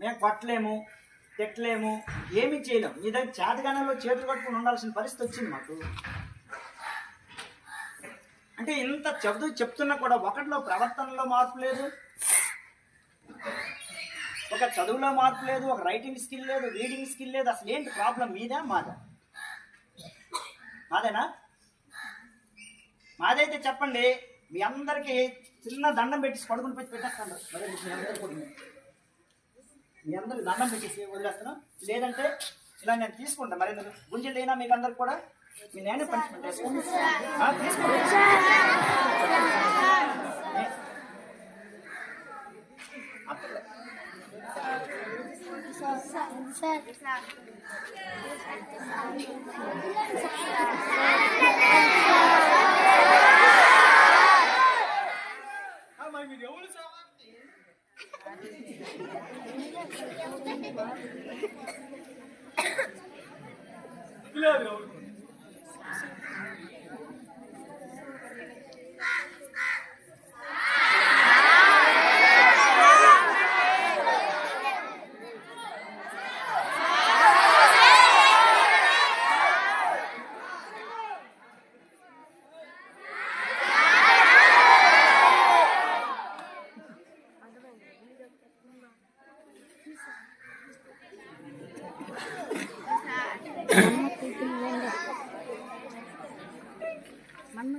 మేము కొట్టలేము, తిట్టలేము, ఏమీ చేయలేము. మీ దగ్గర చేతగానంలో చేతులు కట్టుకుని ఉండాల్సిన పరిస్థితి వచ్చింది మాకు. అంటే ఇంత చెప్తున్నా కూడా ఒకటిలో ప్రవర్తనలో మార్పు లేదు, ఒక చదువులో మార్పు లేదు, ఒక రైటింగ్ స్కిల్ లేదు, రీడింగ్ స్కిల్ లేదు. అసలు ఏంటి ప్రాబ్లం? మీదా మాదా? మాదేనా? మాదైతే చెప్పండి. మీ అందరికీ చిన్న దండం పెట్టేసి పడుకుని పెట్టి పెట్టేస్తాను. మీ అందరికి దండం పెట్టేసి వదిలేస్తాను. లేదంటే ఇలా నేను తీసుకుంటాను. మరి గుంజలు అయినా మీకు అందరికి కూడా మీ నేనే పనిష్మెంట్ వేసుకుంటాను.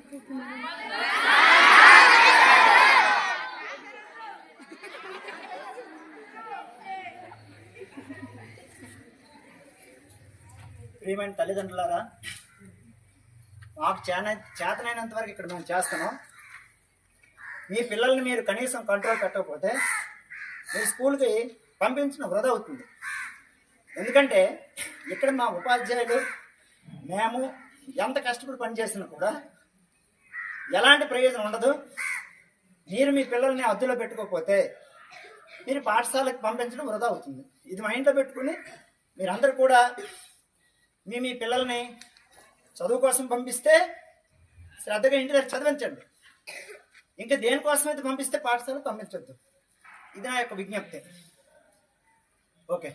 తీసుకోండి. ప్రియమైన తల్లిదండ్రులారా, మాకు చేతనైనంత వరకు ఇక్కడ మేము చేస్తాము. మీ పిల్లల్ని మీరు కనీసం కంట్రోల్ పెట్టకపోతే మీ స్కూల్కి పంపించడం వృధా అవుతుంది. ఎందుకంటే ఇక్కడ మా ఉపాధ్యాయులు మేము ఎంత కష్టపడి పనిచేసినా కూడా ఎలాంటి ప్రయోజనం ఉండదు. మీరు మీ పిల్లల్ని అద్దులో పెట్టుకోకపోతే మీరు పాఠశాలకు పంపించడం వృధా అవుతుంది. ఇది మైండ్లో పెట్టుకుని మీరందరూ కూడా మీ పిల్లల్ని చదువు కోసం పంపిస్తే శ్రద్ధగా ఇంటి దగ్గర చదివించండి. ఇంకా దేనికోసం అయితే పంపిస్తే పాఠశాలకు పంపించద్దు. ఇది నా యొక్క విజ్ఞప్తి. ఓకే.